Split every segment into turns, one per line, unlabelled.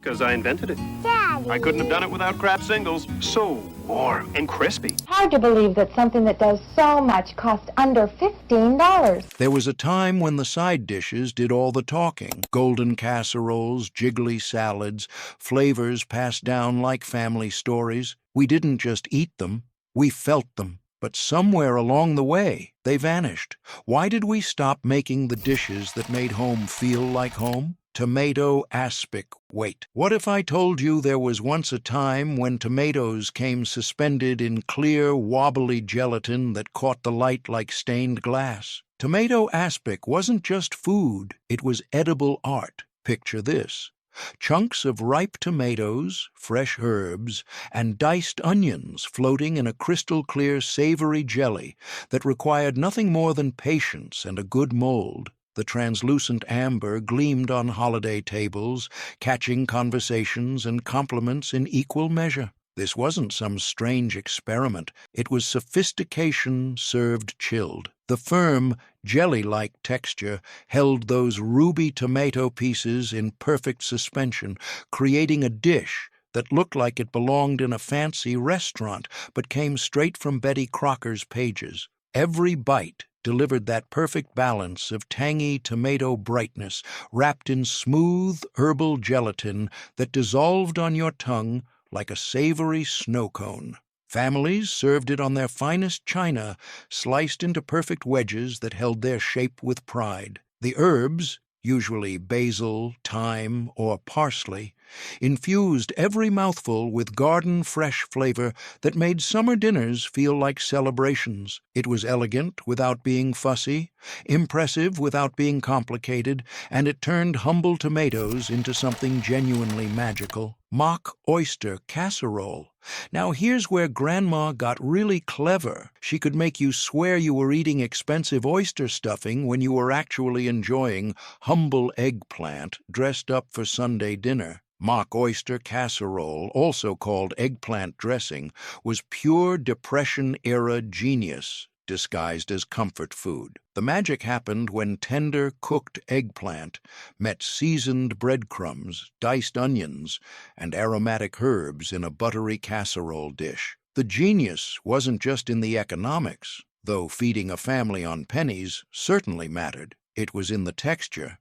Because I invented it.
Daddy.
I couldn't have done it without crab singles. So warm and crispy.
Hard to believe that something that does so much costs under $15.
There was a time when the side dishes did all the talking. Golden casseroles, jiggly salads, flavors passed down like family stories. We didn't just eat them, we felt them. But somewhere along the way, they vanished. Why did we stop making the dishes that made home feel like home? Tomato Aspic. Wait, what if I told you there was once a time when tomatoes came suspended in clear, wobbly gelatin that caught the light like stained glass? Tomato aspic wasn't just food, it was edible art. Picture this. Chunks of ripe tomatoes, fresh herbs, and diced onions floating in a crystal-clear savory jelly that required nothing more than patience and a good mold. The translucent amber gleamed on holiday tables, catching conversations and compliments in equal measure. This wasn't some strange experiment. It was sophistication served chilled. The firm, jelly-like texture held those ruby tomato pieces in perfect suspension, creating a dish that looked like it belonged in a fancy restaurant but came straight from Betty Crocker's pages. Every bite delivered that perfect balance of tangy tomato brightness wrapped in smooth herbal gelatin that dissolved on your tongue like a savory snow cone. Families served it on their finest china, sliced into perfect wedges that held their shape with pride. The herbs, usually basil, thyme, or parsley, infused every mouthful with garden-fresh flavor that made summer dinners feel like celebrations. It was elegant without being fussy, impressive without being complicated, and it turned humble tomatoes into something genuinely magical. Mock oyster casserole. Now here's where Grandma got really clever. She could make you swear you were eating expensive oyster stuffing when you were actually enjoying humble eggplant dressed up for Sunday dinner. Mock oyster casserole, also called eggplant dressing, was pure Depression-era genius disguised as comfort food. The magic happened when tender, cooked eggplant met seasoned breadcrumbs, diced onions, and aromatic herbs in a buttery casserole dish. The genius wasn't just in the economics, though feeding a family on pennies certainly mattered. It was in the texture.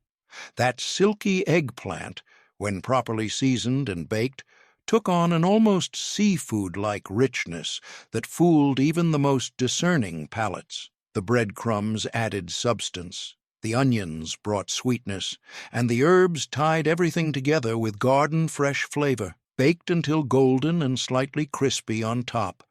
That silky eggplant, when properly seasoned and baked, took on an almost seafood-like richness that fooled even the most discerning palates. The breadcrumbs added substance, the onions brought sweetness, and the herbs tied everything together with garden-fresh flavor. Baked until golden and slightly crispy on top,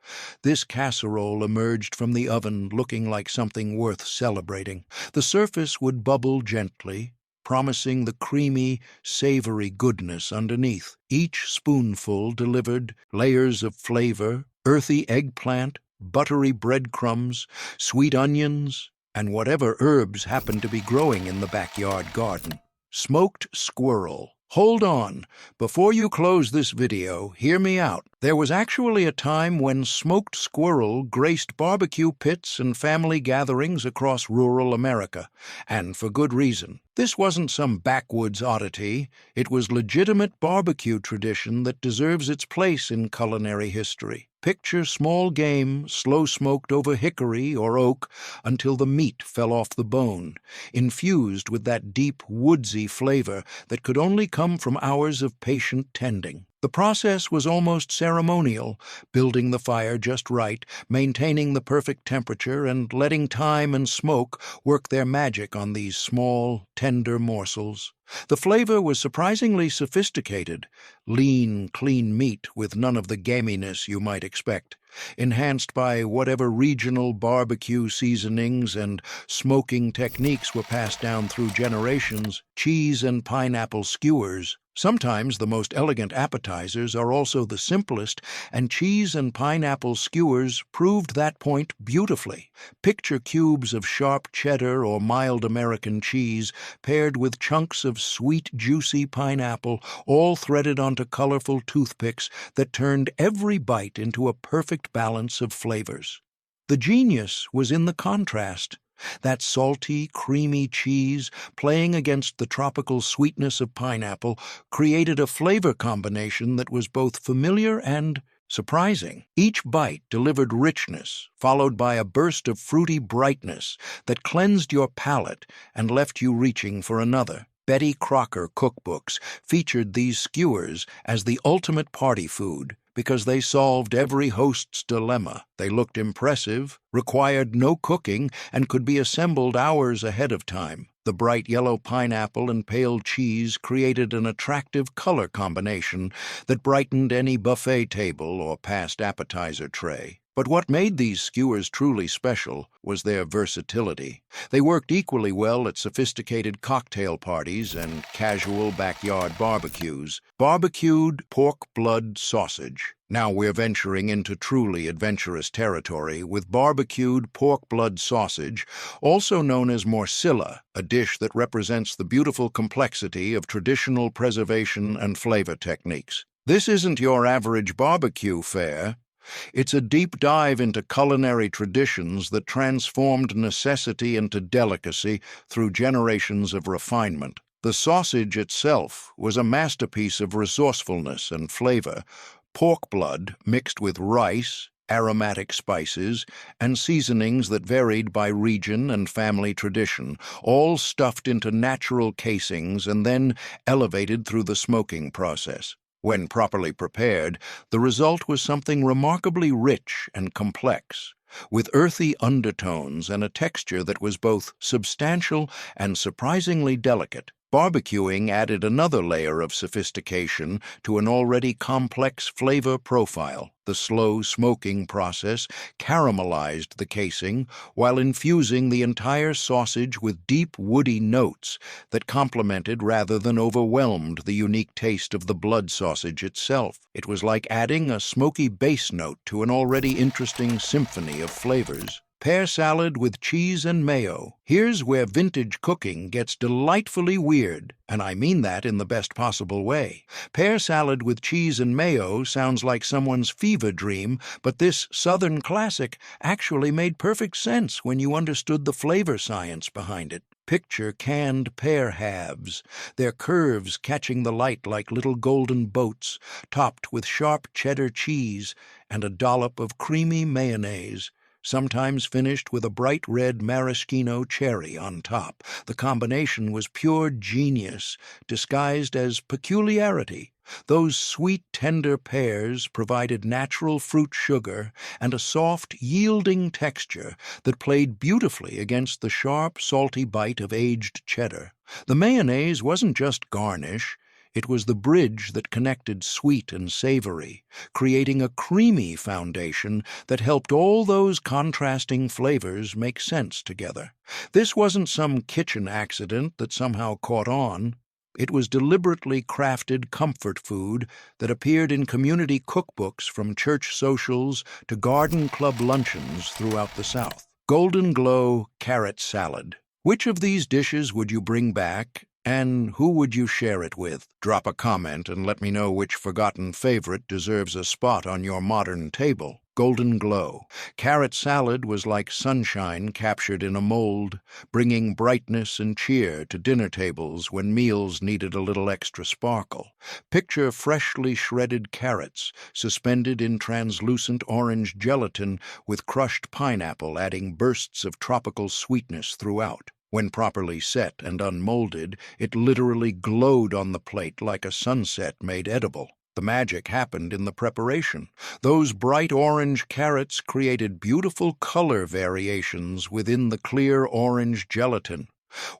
this casserole emerged from the oven looking like something worth celebrating. The surface would bubble gently, promising the creamy, savory goodness underneath. Each spoonful delivered layers of flavor, earthy eggplant, buttery breadcrumbs, sweet onions, and whatever herbs happened to be growing in the backyard garden. Smoked squirrel. Hold on. Before you close this video, hear me out. There was actually a time when smoked squirrel graced barbecue pits and family gatherings across rural America, and for good reason. This wasn't some backwoods oddity. It was legitimate barbecue tradition that deserves its place in culinary history. Picture small game slow-smoked over hickory or oak until the meat fell off the bone, infused with that deep, woodsy flavor that could only come from hours of patient tending. The process was almost ceremonial, building the fire just right, maintaining the perfect temperature, and letting time and smoke work their magic on these small, tender morsels. The flavor was surprisingly sophisticated, lean, clean meat with none of the gaminess you might expect, enhanced by whatever regional barbecue seasonings and smoking techniques were passed down through generations. Cheese and pineapple skewers. Sometimes the most elegant appetizers are also the simplest, and cheese and pineapple skewers proved that point beautifully. Picture cubes of sharp cheddar or mild American cheese paired with chunks of sweet, juicy pineapple, all threaded onto colorful toothpicks that turned every bite into a perfect balance of flavors. The genius was in the contrast. That salty, creamy cheese, playing against the tropical sweetness of pineapple, created a flavor combination that was both familiar and surprising. Each bite delivered richness, followed by a burst of fruity brightness that cleansed your palate and left you reaching for another. Betty Crocker cookbooks featured these skewers as the ultimate party food because they solved every host's dilemma. They looked impressive, required no cooking, and could be assembled hours ahead of time. The bright yellow pineapple and pale cheese created an attractive color combination that brightened any buffet table or past appetizer tray. But what made these skewers truly special was their versatility. They worked equally well at sophisticated cocktail parties and casual backyard barbecues. Barbecued pork blood sausage. Now we're venturing into truly adventurous territory with barbecued pork blood sausage, also known as morsilla, a dish that represents the beautiful complexity of traditional preservation and flavor techniques. This isn't your average barbecue fare. It's a deep dive into culinary traditions that transformed necessity into delicacy through generations of refinement. The sausage itself was a masterpiece of resourcefulness and flavor. Pork blood mixed with rice, aromatic spices, and seasonings that varied by region and family tradition, all stuffed into natural casings and then elevated through the smoking process. When properly prepared, the result was something remarkably rich and complex, with earthy undertones and a texture that was both substantial and surprisingly delicate. Barbecuing added another layer of sophistication to an already complex flavor profile. The slow smoking process caramelized the casing while infusing the entire sausage with deep woody notes that complemented rather than overwhelmed the unique taste of the blood sausage itself. It was like adding a smoky bass note to an already interesting symphony of flavors. Pear salad with cheese and mayo. Here's where vintage cooking gets delightfully weird, and I mean that in the best possible way. Pear salad with cheese and mayo sounds like someone's fever dream, but this Southern classic actually made perfect sense when you understood the flavor science behind it. Picture canned pear halves, their curves catching the light like little golden boats, topped with sharp cheddar cheese and a dollop of creamy mayonnaise, sometimes finished with a bright red maraschino cherry on top. The combination was pure genius, disguised as peculiarity. Those sweet, tender pears provided natural fruit sugar and a soft, yielding texture that played beautifully against the sharp, salty bite of aged cheddar. The mayonnaise wasn't just garnish. It was the bridge that connected sweet and savory, creating a creamy foundation that helped all those contrasting flavors make sense together. This wasn't some kitchen accident that somehow caught on. It was deliberately crafted comfort food that appeared in community cookbooks from church socials to garden club luncheons throughout the South. Golden Glow Carrot Salad. Which of these dishes would you bring back? And who would you share it with? Drop a comment and let me know which forgotten favorite deserves a spot on your modern table. Golden Glow. Carrot salad was like sunshine captured in a mold, bringing brightness and cheer to dinner tables when meals needed a little extra sparkle. Picture freshly shredded carrots suspended in translucent orange gelatin with crushed pineapple adding bursts of tropical sweetness throughout. When properly set and unmolded, it literally glowed on the plate like a sunset made edible. The magic happened in the preparation. Those bright orange carrots created beautiful color variations within the clear orange gelatin,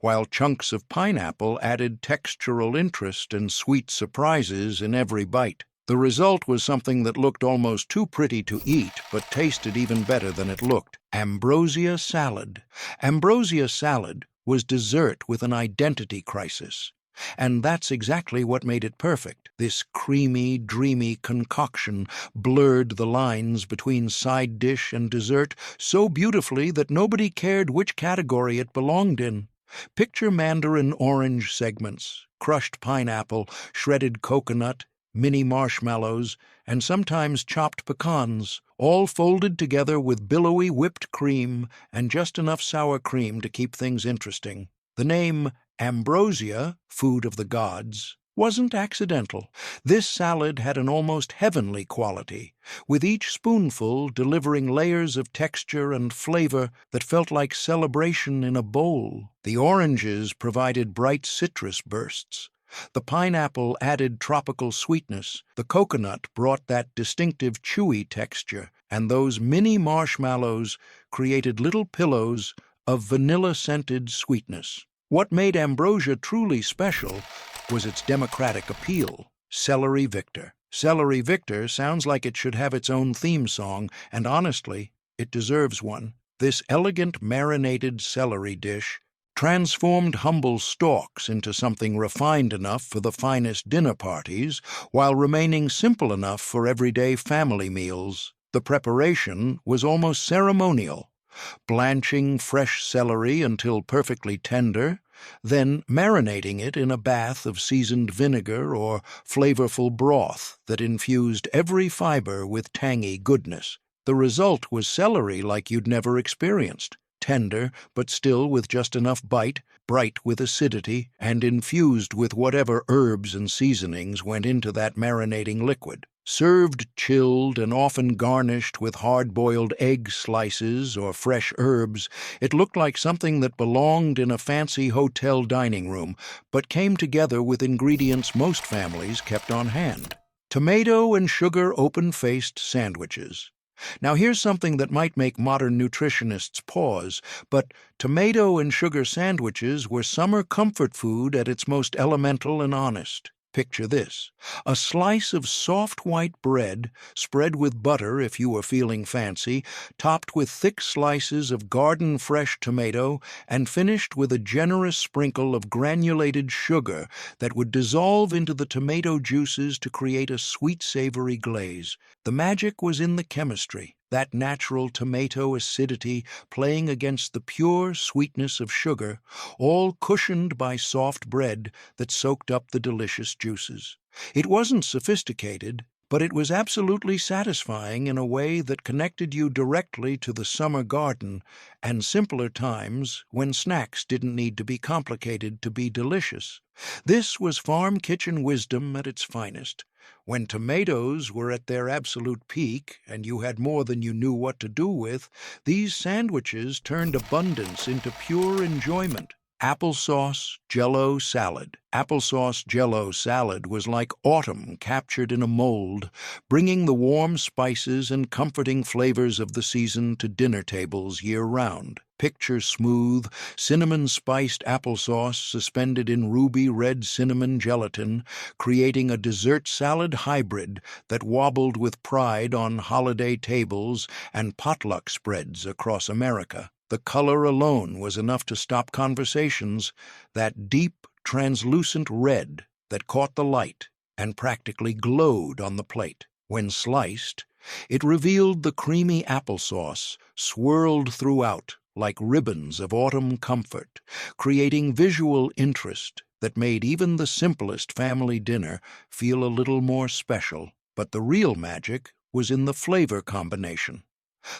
while chunks of pineapple added textural interest and sweet surprises in every bite. The result was something that looked almost too pretty to eat, but tasted even better than it looked. Ambrosia Salad. Ambrosia Salad was dessert with an identity crisis. And that's exactly what made it perfect. This creamy, dreamy concoction blurred the lines between side dish and dessert so beautifully that nobody cared which category it belonged in. Picture mandarin orange segments, crushed pineapple, shredded coconut, mini marshmallows, and sometimes chopped pecans, all folded together with billowy whipped cream and just enough sour cream to keep things interesting. The name Ambrosia, food of the gods, wasn't accidental. This salad had an almost heavenly quality, with each spoonful delivering layers of texture and flavor that felt like celebration in a bowl. The oranges provided bright citrus bursts. The pineapple added tropical sweetness, the coconut brought that distinctive chewy texture, and those mini marshmallows created little pillows of vanilla-scented sweetness. What made Ambrosia truly special was its democratic appeal. Celery Victor. Celery Victor sounds like it should have its own theme song, and honestly, it deserves one. This elegant marinated celery dish transformed humble stalks into something refined enough for the finest dinner parties, while remaining simple enough for everyday family meals. The preparation was almost ceremonial, blanching fresh celery until perfectly tender, then marinating it in a bath of seasoned vinegar or flavorful broth that infused every fiber with tangy goodness. The result was celery like you'd never experienced, tender but still with just enough bite, bright with acidity, and infused with whatever herbs and seasonings went into that marinating liquid. Served chilled and often garnished with hard-boiled egg slices or fresh herbs, it looked like something that belonged in a fancy hotel dining room, but came together with ingredients most families kept on hand. Tomato and sugar open-faced sandwiches. Now here's something that might make modern nutritionists pause, but tomato and sugar sandwiches were summer comfort food at its most elemental and honest. Picture this: a slice of soft white bread, spread with butter if you were feeling fancy, topped with thick slices of garden-fresh tomato, and finished with a generous sprinkle of granulated sugar that would dissolve into the tomato juices to create a sweet, savory glaze. The magic was in the chemistry, that natural tomato acidity playing against the pure sweetness of sugar, all cushioned by soft bread that soaked up the delicious juices. It wasn't sophisticated, but it was absolutely satisfying in a way that connected you directly to the summer garden and simpler times when snacks didn't need to be complicated to be delicious. This was farm kitchen wisdom at its finest. When tomatoes were at their absolute peak and you had more than you knew what to do with, these sandwiches turned abundance into pure enjoyment. Applesauce Jell-O Salad. Applesauce Jell-O salad was like autumn captured in a mold, bringing the warm spices and comforting flavors of the season to dinner tables year-round. Picture smooth, cinnamon-spiced applesauce suspended in ruby red cinnamon gelatin, creating a dessert salad hybrid that wobbled with pride on holiday tables and potluck spreads across America. The color alone was enough to stop conversations, that deep, translucent red that caught the light and practically glowed on the plate. When sliced, it revealed the creamy applesauce swirled throughout like ribbons of autumn comfort, creating visual interest that made even the simplest family dinner feel a little more special. But the real magic was in the flavor combination.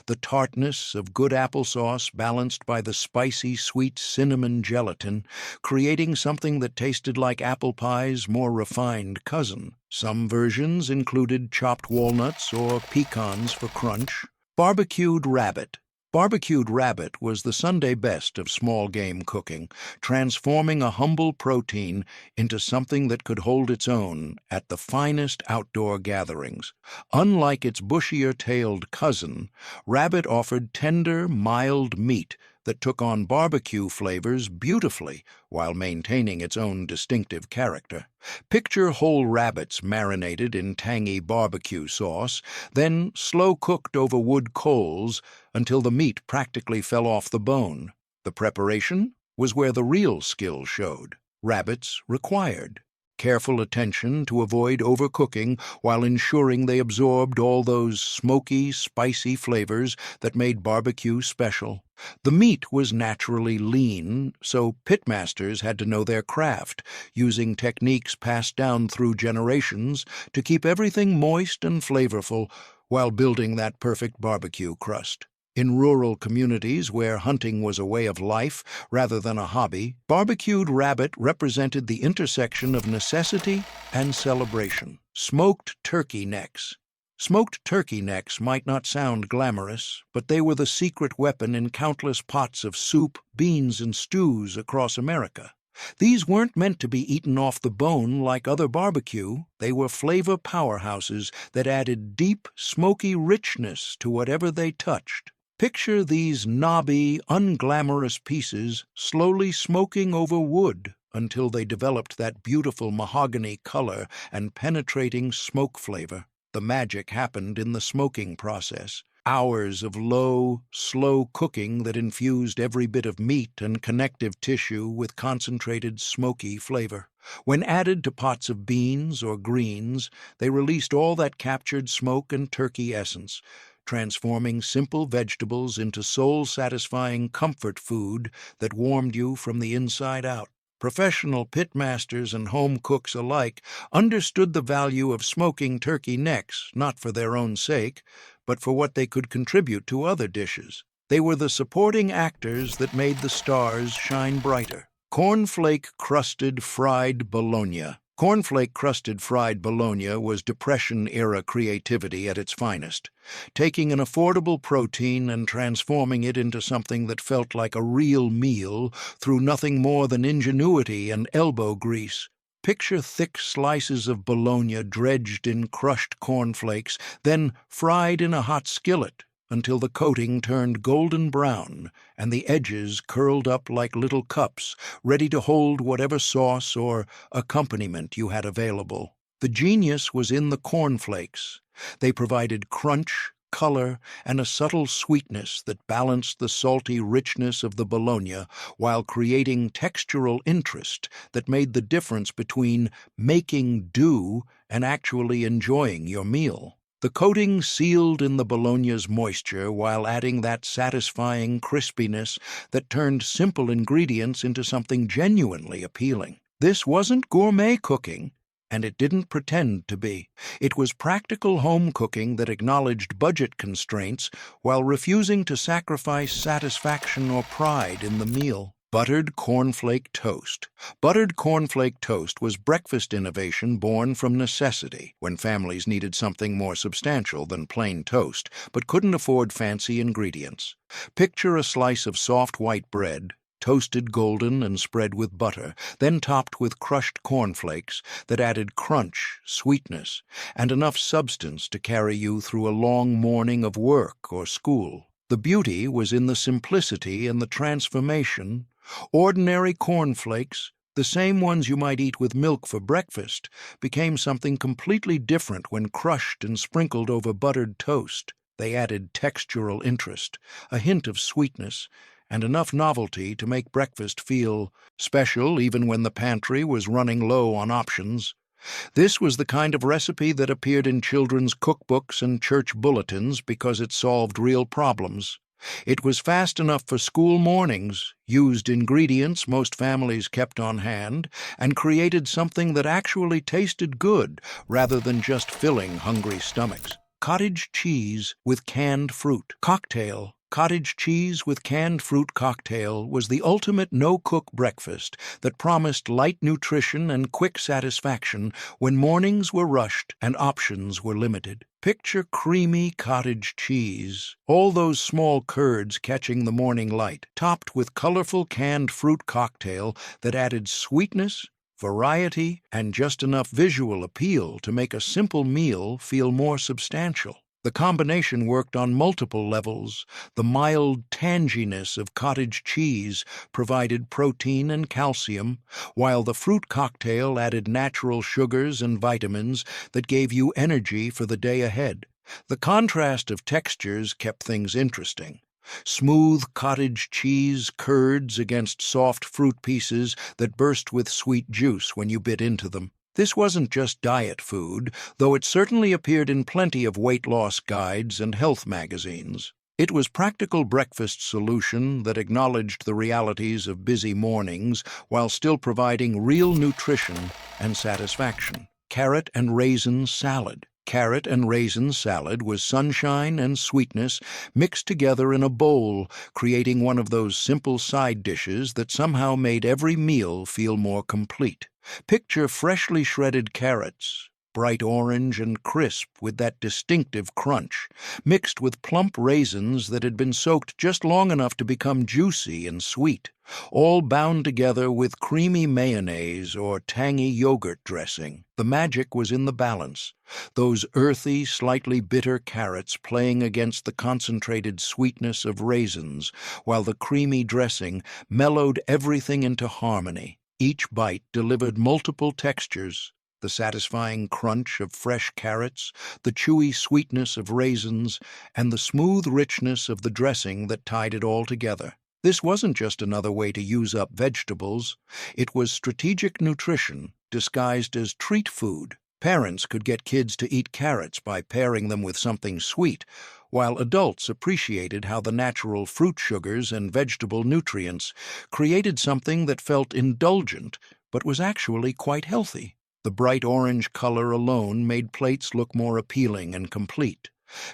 The tartness of good applesauce balanced by the spicy, sweet cinnamon gelatin, creating something that tasted like apple pie's more refined cousin. Some versions included chopped walnuts or pecans for crunch. Barbecued rabbit. Barbecued rabbit was the Sunday best of small game cooking, transforming a humble protein into something that could hold its own at the finest outdoor gatherings. Unlike its bushier-tailed cousin, rabbit offered tender, mild meat that took on barbecue flavors beautifully while maintaining its own distinctive character. Picture whole rabbits marinated in tangy barbecue sauce, then slow-cooked over wood coals until the meat practically fell off the bone. The preparation was where the real skill showed. Rabbits required Careful attention to avoid overcooking while ensuring they absorbed all those smoky, spicy flavors that made barbecue special. The meat was naturally lean, so pitmasters had to know their craft, using techniques passed down through generations to keep everything moist and flavorful while building that perfect barbecue crust. In rural communities where hunting was a way of life rather than a hobby, barbecued rabbit represented the intersection of necessity and celebration. Smoked turkey necks. Smoked turkey necks might not sound glamorous, but they were the secret weapon in countless pots of soup, beans, and stews across America. These weren't meant to be eaten off the bone like other barbecue. They were flavor powerhouses that added deep, smoky richness to whatever they touched. Picture these knobby, unglamorous pieces slowly smoking over wood until they developed that beautiful mahogany color and penetrating smoke flavor. The magic happened in the smoking process. Hours of low, slow cooking that infused every bit of meat and connective tissue with concentrated smoky flavor. When added to pots of beans or greens, they released all that captured smoke and turkey essence, transforming simple vegetables into soul-satisfying comfort food that warmed you from the inside out. Professional pitmasters and home cooks alike understood the value of smoking turkey necks, not for their own sake, but for what they could contribute to other dishes. They were the supporting actors that made the stars shine brighter. Cornflake-Crusted fried Bologna. Cornflake-crusted fried Bologna was Depression-era creativity at its finest, taking an affordable protein and transforming it into something that felt like a real meal through nothing more than ingenuity and elbow grease. Picture thick slices of Bologna dredged in crushed cornflakes, then fried in a hot skillet until the coating turned golden brown and the edges curled up like little cups, ready to hold whatever sauce or accompaniment you had available. The genius was in the cornflakes. They provided crunch, color, and a subtle sweetness that balanced the salty richness of the Bologna while creating textural interest that made the difference between making do and actually enjoying your meal. The coating sealed in the Bologna's moisture while adding that satisfying crispiness that turned simple ingredients into something genuinely appealing. This wasn't gourmet cooking, and it didn't pretend to be. It was practical home cooking that acknowledged budget constraints while refusing to sacrifice satisfaction or pride in the meal. Buttered cornflake toast. Buttered cornflake toast was breakfast innovation born from necessity when families needed something more substantial than plain toast but couldn't afford fancy ingredients. Picture a slice of soft white bread, toasted golden and spread with butter, then topped with crushed cornflakes that added crunch, sweetness, and enough substance to carry you through a long morning of work or school. The beauty was in the simplicity and the transformation. Ordinary cornflakes, the same ones you might eat with milk for breakfast, became something completely different when crushed and sprinkled over buttered toast. They added textural interest, a hint of sweetness, and enough novelty to make breakfast feel special even when the pantry was running low on options. This was the kind of recipe that appeared in children's cookbooks and church bulletins because it solved real problems. It was fast enough for school mornings, used ingredients most families kept on hand, and created something that actually tasted good rather than just filling hungry stomachs. Cottage cheese with canned fruit. Cocktail. Cottage cheese with canned fruit cocktail was the ultimate no-cook breakfast that promised light nutrition and quick satisfaction when mornings were rushed and options were limited. Picture creamy cottage cheese, all those small curds catching the morning light, topped with colorful canned fruit cocktail that added sweetness, variety, and just enough visual appeal to make a simple meal feel more substantial. The combination worked on multiple levels. The mild tanginess of cottage cheese provided protein and calcium, while the fruit cocktail added natural sugars and vitamins that gave you energy for the day ahead. The contrast of textures kept things interesting. Smooth cottage cheese curds against soft fruit pieces that burst with sweet juice when you bit into them. This wasn't just diet food, though it certainly appeared in plenty of weight loss guides and health magazines. It was practical breakfast solution that acknowledged the realities of busy mornings while still providing real nutrition and satisfaction. Carrot and raisin salad. Carrot and raisin salad was sunshine and sweetness mixed together in a bowl, creating one of those simple side dishes that somehow made every meal feel more complete. Picture freshly shredded carrots, bright orange and crisp with that distinctive crunch, mixed with plump raisins that had been soaked just long enough to become juicy and sweet, all bound together with creamy mayonnaise or tangy yogurt dressing. The magic was in the balance, those earthy, slightly bitter carrots playing against the concentrated sweetness of raisins, while the creamy dressing mellowed everything into harmony. Each bite delivered multiple textures: the satisfying crunch of fresh carrots, the chewy sweetness of raisins, and the smooth richness of the dressing that tied it all together. This wasn't just another way to use up vegetables. It was strategic nutrition disguised as treat food. Parents could get kids to eat carrots by pairing them with something sweet, while adults appreciated how the natural fruit sugars and vegetable nutrients created something that felt indulgent but was actually quite healthy. The bright orange color alone made plates look more appealing and complete.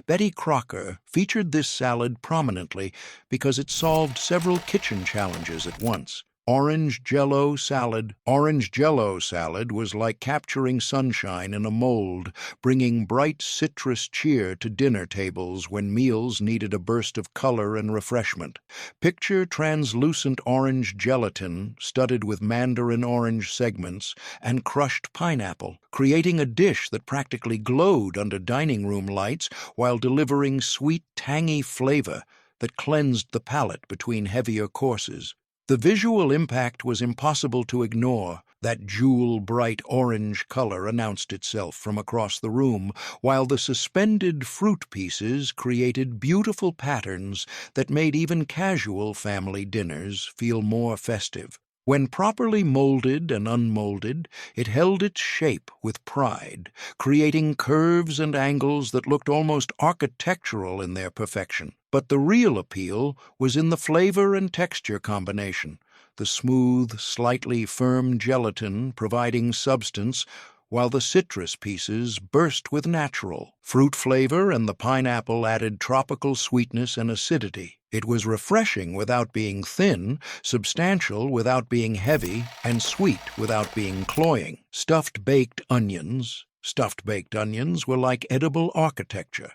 Betty Crocker featured this salad prominently because it solved several kitchen challenges at once. Orange Jell-O salad. Orange Jell-O salad was like capturing sunshine in a mold, bringing bright citrus cheer to dinner tables when meals needed a burst of color and refreshment. Picture translucent orange gelatin studded with mandarin orange segments and crushed pineapple, creating a dish that practically glowed under dining room lights while delivering sweet, tangy flavor that cleansed the palate between heavier courses. The visual impact was impossible to ignore. That jewel-bright orange color announced itself from across the room, while the suspended fruit pieces created beautiful patterns that made even casual family dinners feel more festive. When properly molded and unmolded, it held its shape with pride, creating curves and angles that looked almost architectural in their perfection. But the real appeal was in the flavor and texture combination, the smooth, slightly firm gelatin providing substance, while the citrus pieces burst with natural fruit flavor, and the pineapple added tropical sweetness and acidity. It was refreshing without being thin, substantial without being heavy, and sweet without being cloying. Stuffed baked onions. Stuffed baked onions were like edible architecture,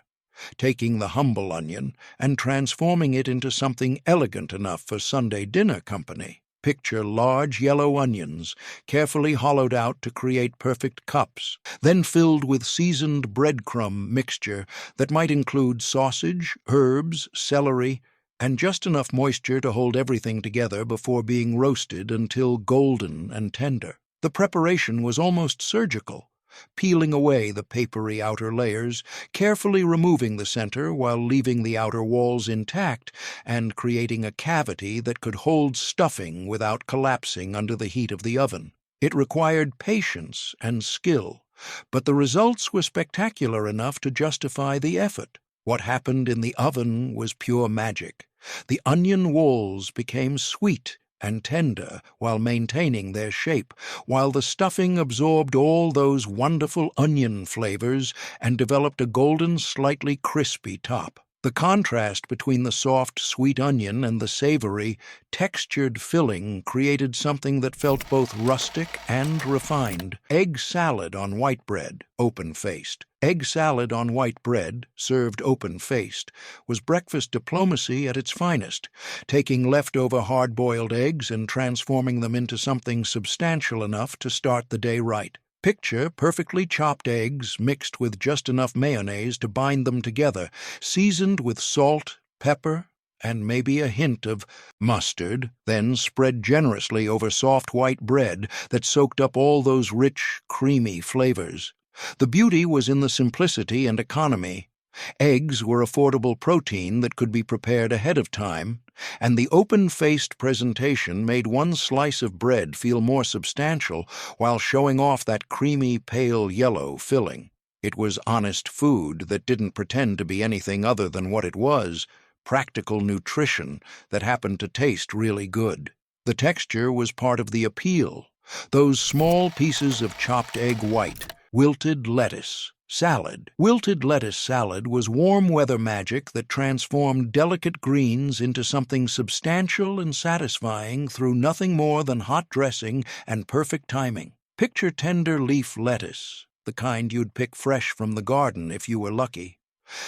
taking the humble onion and transforming it into something elegant enough for Sunday dinner company. Picture large yellow onions, carefully hollowed out to create perfect cups, then filled with seasoned breadcrumb mixture that might include sausage, herbs, celery, and just enough moisture to hold everything together before being roasted until golden and tender. The preparation was almost surgical, peeling away the papery outer layers, carefully removing the center while leaving the outer walls intact and creating a cavity that could hold stuffing without collapsing under the heat of the oven. It required patience and skill, but the results were spectacular enough to justify the effort. What happened in the oven was pure magic. The onion walls became sweet and tender while maintaining their shape, while the stuffing absorbed all those wonderful onion flavors and developed a golden, slightly crispy top. The contrast between the soft, sweet onion and the savory, textured filling created something that felt both rustic and refined. Egg salad on white bread, open-faced. Egg salad on white bread, served open-faced, was breakfast diplomacy at its finest, taking leftover hard-boiled eggs and transforming them into something substantial enough to start the day right. Picture perfectly chopped eggs mixed with just enough mayonnaise to bind them together, seasoned with salt, pepper, and maybe a hint of mustard, then spread generously over soft white bread that soaked up all those rich, creamy flavors. The beauty was in the simplicity and economy. Eggs were affordable protein that could be prepared ahead of time, and the open-faced presentation made one slice of bread feel more substantial while showing off that creamy, pale yellow filling. It was honest food that didn't pretend to be anything other than what it was, practical nutrition that happened to taste really good. The texture was part of the appeal. Those small pieces of chopped egg white, wilted lettuce, salad. Wilted lettuce salad was warm weather magic that transformed delicate greens into something substantial and satisfying through nothing more than hot dressing and perfect timing. Picture tender leaf lettuce, the kind you'd pick fresh from the garden if you were lucky,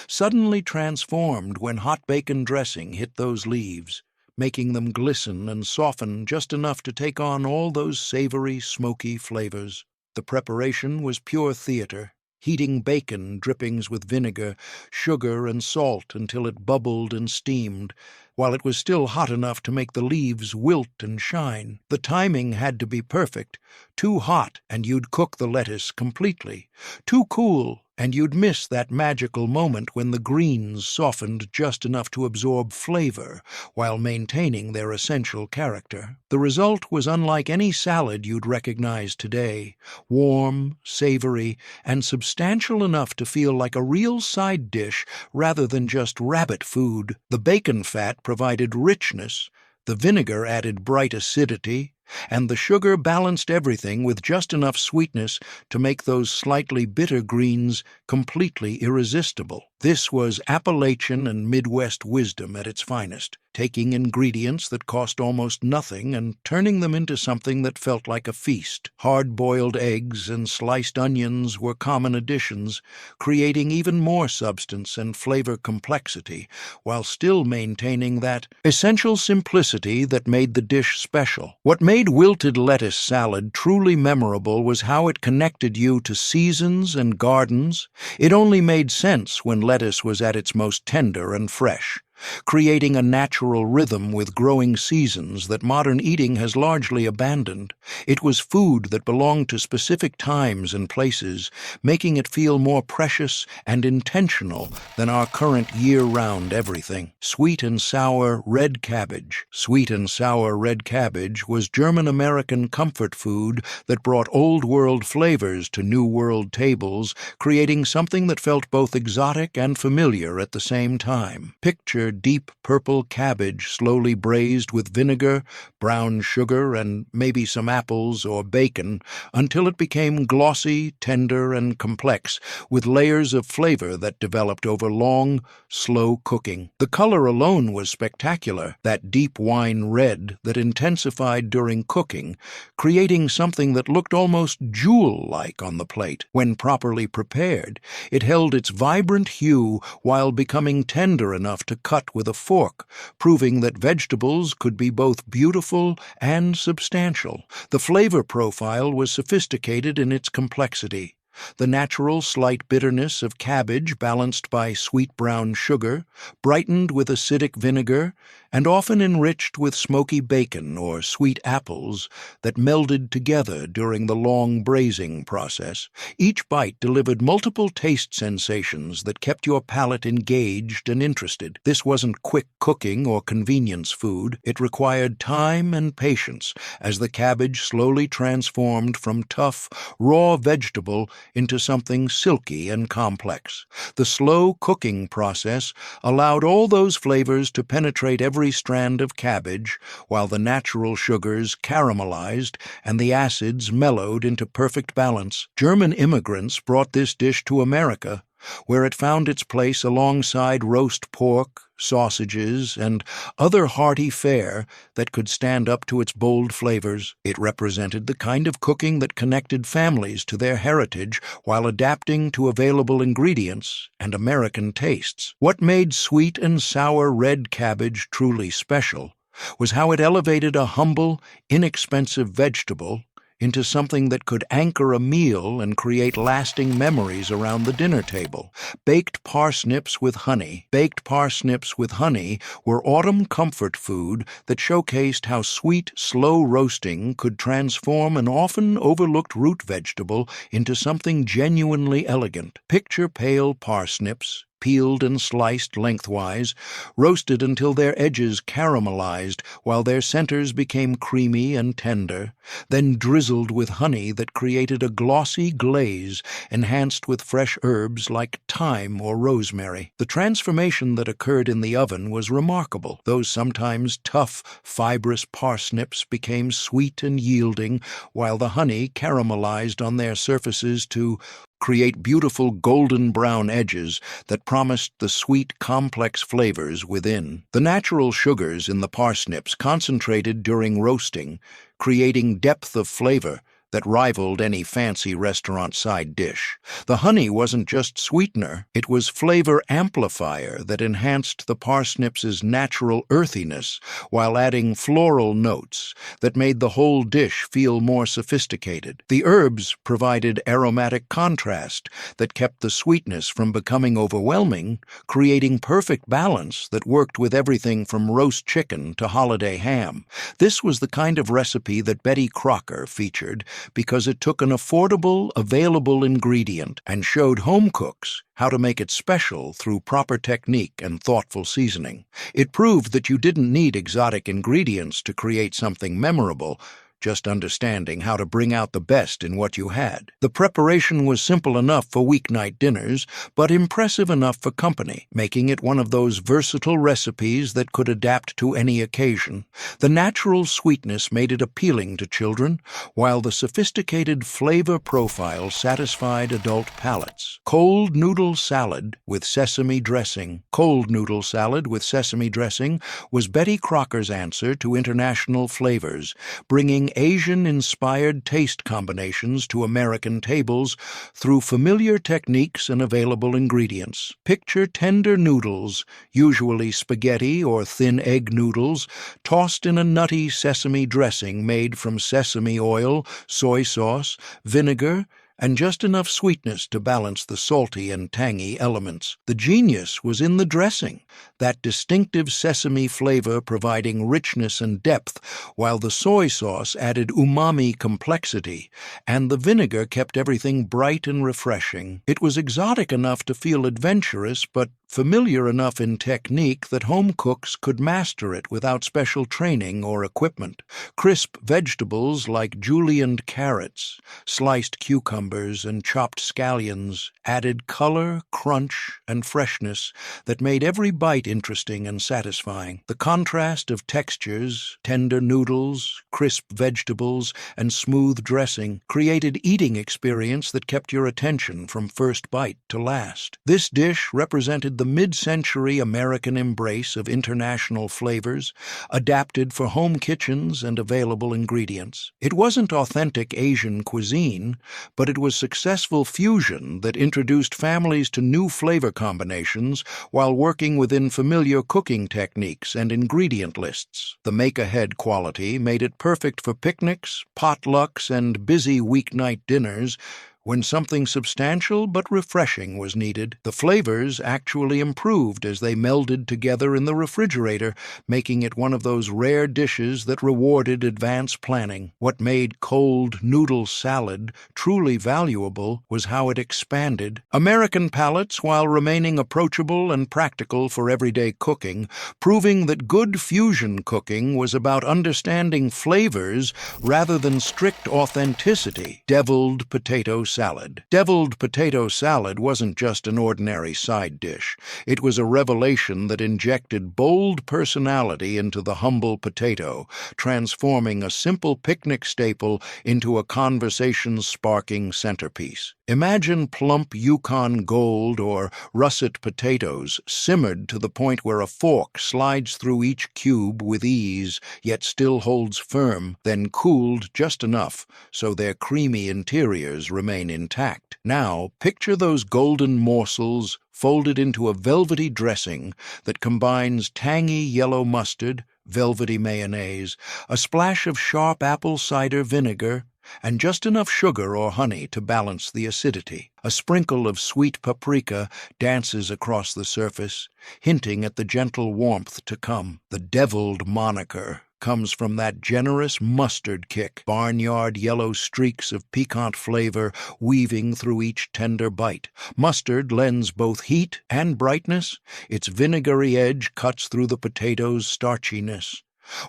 suddenly transformed when hot bacon dressing hit those leaves, making them glisten and soften just enough to take on all those savory, smoky flavors. The preparation was pure theater, heating bacon drippings with vinegar, sugar, and salt until it bubbled and steamed, while it was still hot enough to make the leaves wilt and shine. The timing had to be perfect. Too hot, and you'd cook the lettuce completely. Too cool, and you'd miss that magical moment when the greens softened just enough to absorb flavor while maintaining their essential character. The result was unlike any salad you'd recognize today, warm, savory, and substantial enough to feel like a real side dish rather than just rabbit food. The bacon fat provided richness, the vinegar added bright acidity, and the sugar balanced everything with just enough sweetness to make those slightly bitter greens completely irresistible. This was Appalachian and Midwest wisdom at its finest, taking ingredients that cost almost nothing and turning them into something that felt like a feast. Hard-boiled eggs and sliced onions were common additions, creating even more substance and flavor complexity, while still maintaining that essential simplicity that made the dish special. What made wilted lettuce salad truly memorable was how it connected you to seasons and gardens. It only made sense when lettuce was at its most tender and fresh, creating a natural rhythm with growing seasons that modern eating has largely abandoned. It was food that belonged to specific times and places, making it feel more precious and intentional than our current year-round everything. Sweet and sour red cabbage. Sweet and sour red cabbage was German-American comfort food that brought old-world flavors to new-world tables, creating something that felt both exotic and familiar at the same time. Picture deep purple cabbage slowly braised with vinegar, brown sugar, and maybe some apples or bacon until it became glossy, tender, and complex, with layers of flavor that developed over long, slow cooking. The color alone was spectacular, that deep wine red that intensified during cooking, creating something that looked almost jewel-like on the plate. When properly prepared, it held its vibrant hue while becoming tender enough to cut with a fork, proving that vegetables could be both beautiful and substantial. The flavor profile was sophisticated in its complexity. The natural slight bitterness of cabbage balanced by sweet brown sugar, brightened with acidic vinegar, and often enriched with smoky bacon or sweet apples that melded together during the long braising process. Each bite delivered multiple taste sensations that kept your palate engaged and interested. This wasn't quick cooking or convenience food. It required time and patience as the cabbage slowly transformed from tough, raw vegetable into something silky and complex. The slow cooking process allowed all those flavors to penetrate every strand of cabbage, while the natural sugars caramelized and the acids mellowed into perfect balance. German immigrants brought this dish to America, where it found its place alongside roast pork, sausages, and other hearty fare that could stand up to its bold flavors. It represented the kind of cooking that connected families to their heritage while adapting to available ingredients and American tastes. What made sweet and sour red cabbage truly special was how it elevated a humble, inexpensive vegetable into something that could anchor a meal and create lasting memories around the dinner table. Baked parsnips with honey. Baked parsnips with honey were autumn comfort food that showcased how sweet, slow roasting could transform an often overlooked root vegetable into something genuinely elegant. Picture pale parsnips, peeled and sliced lengthwise, roasted until their edges caramelized while their centers became creamy and tender, then drizzled with honey that created a glossy glaze enhanced with fresh herbs like thyme or rosemary. The transformation that occurred in the oven was remarkable. Those sometimes tough, fibrous parsnips became sweet and yielding, while the honey caramelized on their surfaces to create beautiful golden brown edges that promised the sweet, complex flavors within. The natural sugars in the parsnips concentrated during roasting, creating depth of flavor that rivaled any fancy restaurant side dish. The honey wasn't just sweetener, it was flavor amplifier that enhanced the parsnips' natural earthiness while adding floral notes that made the whole dish feel more sophisticated. The herbs provided aromatic contrast that kept the sweetness from becoming overwhelming, creating perfect balance that worked with everything from roast chicken to holiday ham. This was the kind of recipe that Betty Crocker featured because it took an affordable, available ingredient and showed home cooks how to make it special through proper technique and thoughtful seasoning. It proved that you didn't need exotic ingredients to create something memorable, just understanding how to bring out the best in what you had. The preparation was simple enough for weeknight dinners, but impressive enough for company, making it one of those versatile recipes that could adapt to any occasion. The natural sweetness made it appealing to children, while the sophisticated flavor profile satisfied adult palates. Cold noodle salad with sesame dressing. Cold noodle salad with sesame dressing was Betty Crocker's answer to international flavors, bringing Asian-inspired taste combinations to American tables through familiar techniques and available ingredients. Picture tender noodles, usually spaghetti or thin egg noodles, tossed in a nutty sesame dressing made from sesame oil, soy sauce, vinegar, and just enough sweetness to balance the salty and tangy elements. The genius was in the dressing, that distinctive sesame flavor providing richness and depth, while the soy sauce added umami complexity, and the vinegar kept everything bright and refreshing. It was exotic enough to feel adventurous, but familiar enough in technique that home cooks could master it without special training or equipment. Crisp vegetables like julienned carrots, sliced cucumbers, and chopped scallions added color, crunch, and freshness that made every bite interesting and satisfying. The contrast of textures, tender noodles, crisp vegetables, and smooth dressing created eating experience that kept your attention from first bite to last. This dish represented the mid-century American embrace of international flavors, adapted for home kitchens and available ingredients. It wasn't authentic Asian cuisine, but it was successful fusion that introduced families to new flavor combinations while working within familiar cooking techniques and ingredient lists. The make-ahead quality made it perfect for picnics, potlucks, and busy weeknight dinners when something substantial but refreshing was needed. The flavors actually improved as they melded together in the refrigerator, making it one of those rare dishes that rewarded advanced planning. What made cold noodle salad truly valuable was how it expanded American palates while remaining approachable and practical for everyday cooking, proving that good fusion cooking was about understanding flavors rather than strict authenticity. Deviled potato salad. Deviled potato salad wasn't just an ordinary side dish. It was a revelation that injected bold personality into the humble potato, transforming a simple picnic staple into a conversation-sparking centerpiece. Imagine plump Yukon Gold or russet potatoes simmered to the point where a fork slides through each cube with ease, yet still holds firm, then cooled just enough so their creamy interiors remain intact. Now, picture those golden morsels folded into a velvety dressing that combines tangy yellow mustard, velvety mayonnaise, a splash of sharp apple cider vinegar, and just enough sugar or honey to balance the acidity. A sprinkle of sweet paprika dances across the surface, hinting at the gentle warmth to come. The deviled moniker comes from that generous mustard kick, barnyard yellow streaks of piquant flavor weaving through each tender bite. Mustard lends both heat and brightness. Its vinegary edge cuts through the potatoes' starchiness,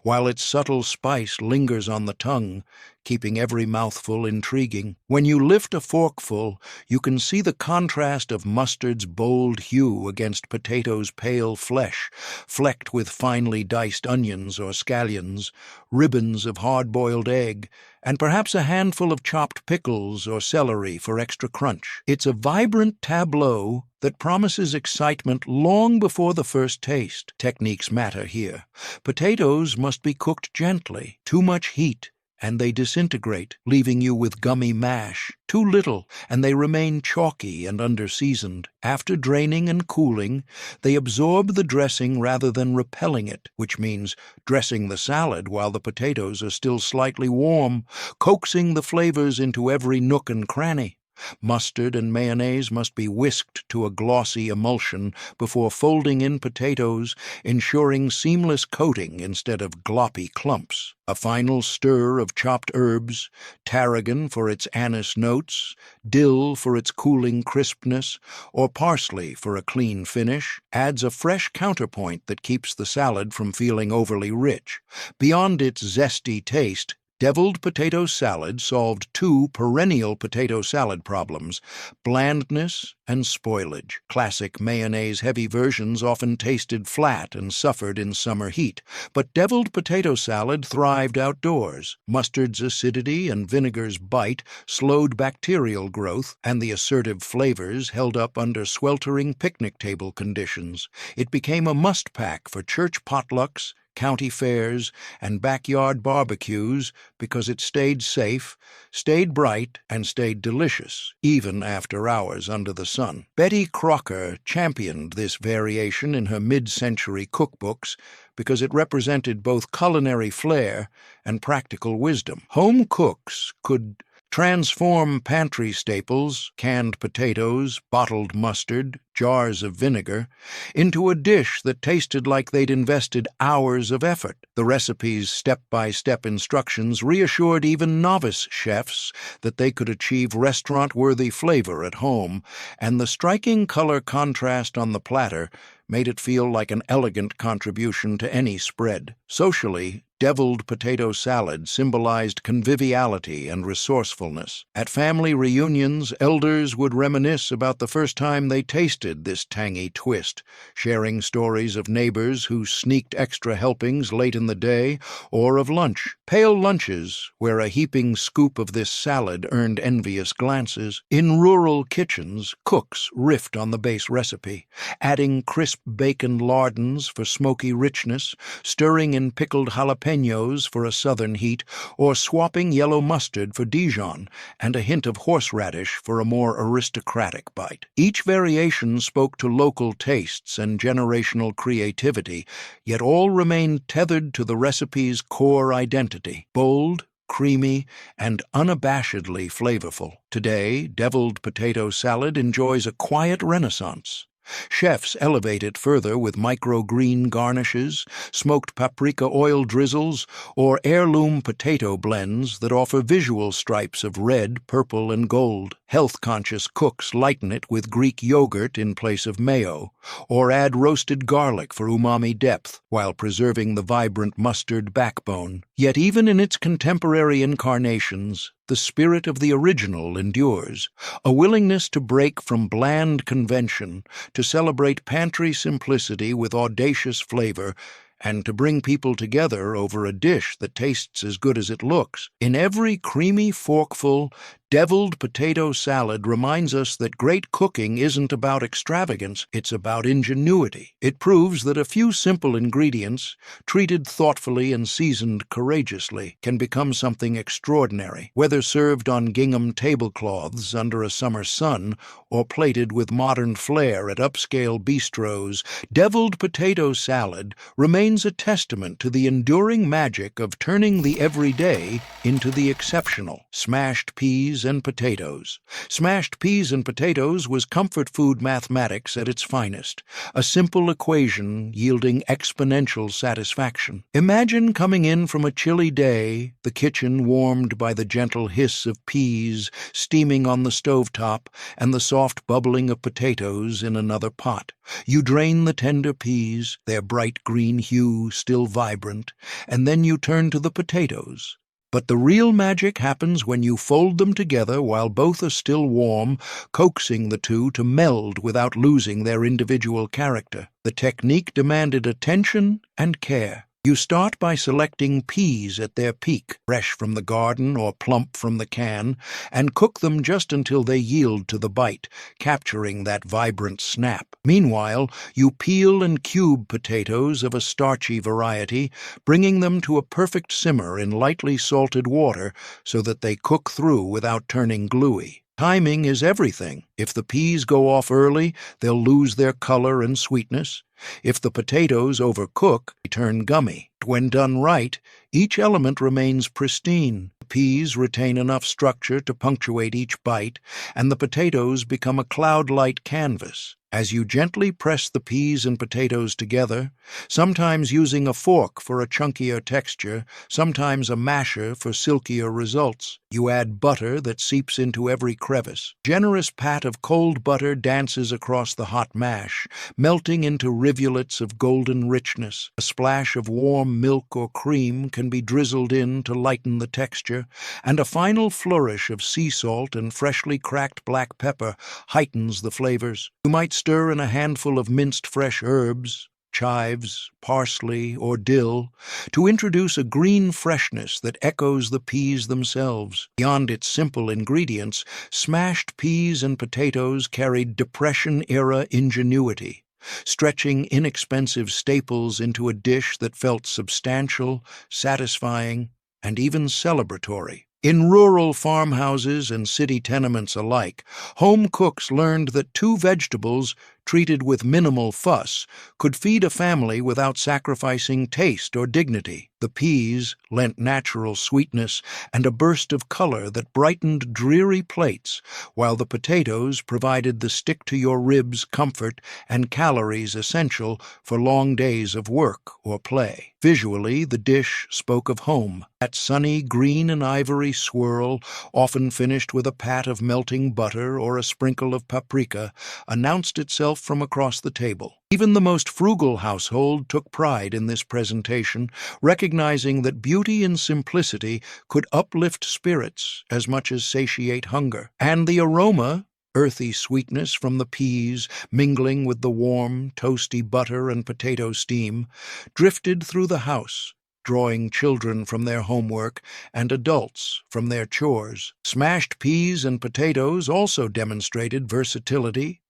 while its subtle spice lingers on the tongue, keeping every mouthful intriguing. When you lift a forkful, you can see the contrast of mustard's bold hue against potatoes' pale flesh, flecked with finely diced onions or scallions, ribbons of hard-boiled egg, and perhaps a handful of chopped pickles or celery for extra crunch. It's a vibrant tableau that promises excitement long before the first taste. Techniques matter here. Potatoes must be cooked gently. Too much heat, and they disintegrate, leaving you with gummy mash. Too little, and they remain chalky and under-seasoned. After draining and cooling, they absorb the dressing rather than repelling it, which means dressing the salad while the potatoes are still slightly warm, coaxing the flavors into every nook and cranny. Mustard and mayonnaise must be whisked to a glossy emulsion before folding in potatoes, ensuring seamless coating instead of gloppy clumps. A final stir of chopped herbs, tarragon for its anise notes, dill for its cooling crispness, or parsley for a clean finish, adds a fresh counterpoint that keeps the salad from feeling overly rich. Beyond its zesty taste, deviled potato salad solved two perennial potato salad problems: blandness and spoilage. Classic mayonnaise-heavy versions often tasted flat and suffered in summer heat, but deviled potato salad thrived outdoors. Mustard's acidity and vinegar's bite slowed bacterial growth, and the assertive flavors held up under sweltering picnic table conditions. It became a must-pack for church potlucks, county fairs, and backyard barbecues because it stayed safe, stayed bright, and stayed delicious, even after hours under the sun. Betty Crocker championed this variation in her mid-century cookbooks because it represented both culinary flair and practical wisdom. Home cooks could transform pantry staples, canned potatoes, bottled mustard, jars of vinegar, into a dish that tasted like they'd invested hours of effort. The recipe's step-by-step instructions reassured even novice chefs that they could achieve restaurant-worthy flavor at home, and the striking color contrast on the platter made it feel like an elegant contribution to any spread. Socially, deviled potato salad symbolized conviviality and resourcefulness. At family reunions, elders would reminisce about the first time they tasted this tangy twist, sharing stories of neighbors who sneaked extra helpings late in the day, or of lunch. Pale lunches, where a heaping scoop of this salad earned envious glances. In rural kitchens, cooks riffed on the base recipe, adding crisp bacon lardons for smoky richness, stirring in pickled jalapenos for a southern heat, or swapping yellow mustard for Dijon and a hint of horseradish for a more aristocratic bite. Each variation spoke to local tastes and generational creativity, yet all remained tethered to the recipe's core identity: bold, creamy, and unabashedly flavorful. Today, deviled potato salad enjoys a quiet renaissance. Chefs elevate it further with microgreen garnishes, smoked paprika oil drizzles, or heirloom potato blends that offer visual stripes of red, purple, and gold. Health-conscious cooks lighten it with Greek yogurt in place of mayo, or add roasted garlic for umami depth, while preserving the vibrant mustard backbone. Yet even in its contemporary incarnations, the spirit of the original endures, a willingness to break from bland convention, to celebrate pantry simplicity with audacious flavor, and to bring people together over a dish that tastes as good as it looks. In every creamy forkful, deviled potato salad reminds us that great cooking isn't about extravagance, it's about ingenuity. It proves that a few simple ingredients, treated thoughtfully and seasoned courageously, can become something extraordinary. Whether served on gingham tablecloths under a summer sun, or plated with modern flair at upscale bistros, deviled potato salad remains a testament to the enduring magic of turning the everyday into the exceptional. Smashed peas peas and potatoes. Smashed peas and potatoes was comfort food mathematics at its finest, a simple equation yielding exponential satisfaction. Imagine coming in from a chilly day, the kitchen warmed by the gentle hiss of peas steaming on the stovetop and the soft bubbling of potatoes in another pot. You drain the tender peas, their bright green hue still vibrant, and then you turn to the potatoes. But the real magic happens when you fold them together while both are still warm, coaxing the two to meld without losing their individual character. The technique demanded attention and care. You start by selecting peas at their peak, fresh from the garden or plump from the can, and cook them just until they yield to the bite, capturing that vibrant snap. Meanwhile, you peel and cube potatoes of a starchy variety, bringing them to a perfect simmer in lightly salted water so that they cook through without turning gluey. Timing is everything. If the peas go off early, they'll lose their color and sweetness. If the potatoes overcook, they turn gummy. When done right, each element remains pristine. The peas retain enough structure to punctuate each bite, and the potatoes become a cloud-light canvas. As you gently press the peas and potatoes together, sometimes using a fork for a chunkier texture, sometimes a masher for silkier results, you add butter that seeps into every crevice. Generous pat of cold butter dances across the hot mash, melting into rivulets of golden richness. A splash of warm milk or cream can be drizzled in to lighten the texture, and a final flourish of sea salt and freshly cracked black pepper heightens the flavors. You might stir in a handful of minced fresh herbs, chives, parsley, or dill, to introduce a green freshness that echoes the peas themselves. Beyond its simple ingredients, smashed peas and potatoes carried Depression-era ingenuity, stretching inexpensive staples into a dish that felt substantial, satisfying, and even celebratory. In rural farmhouses and city tenements alike, home cooks learned that two vegetables, treated with minimal fuss, could feed a family without sacrificing taste or dignity. The peas lent natural sweetness and a burst of color that brightened dreary plates, while the potatoes provided the stick-to-your-ribs comfort and calories essential for long days of work or play. Visually, the dish spoke of home, that sunny green and ivory swirl, often finished with a pat of melting butter or a sprinkle of paprika, announced itself from across the table. Even the most frugal household took pride in this presentation, recognizing that beauty and simplicity could uplift spirits as much as satiate hunger. And the aroma, earthy sweetness from the peas, mingling with the warm, toasty butter and potato steam, drifted through the house, drawing children from their homework and adults from their chores. Smashed peas and potatoes also demonstrated versatility.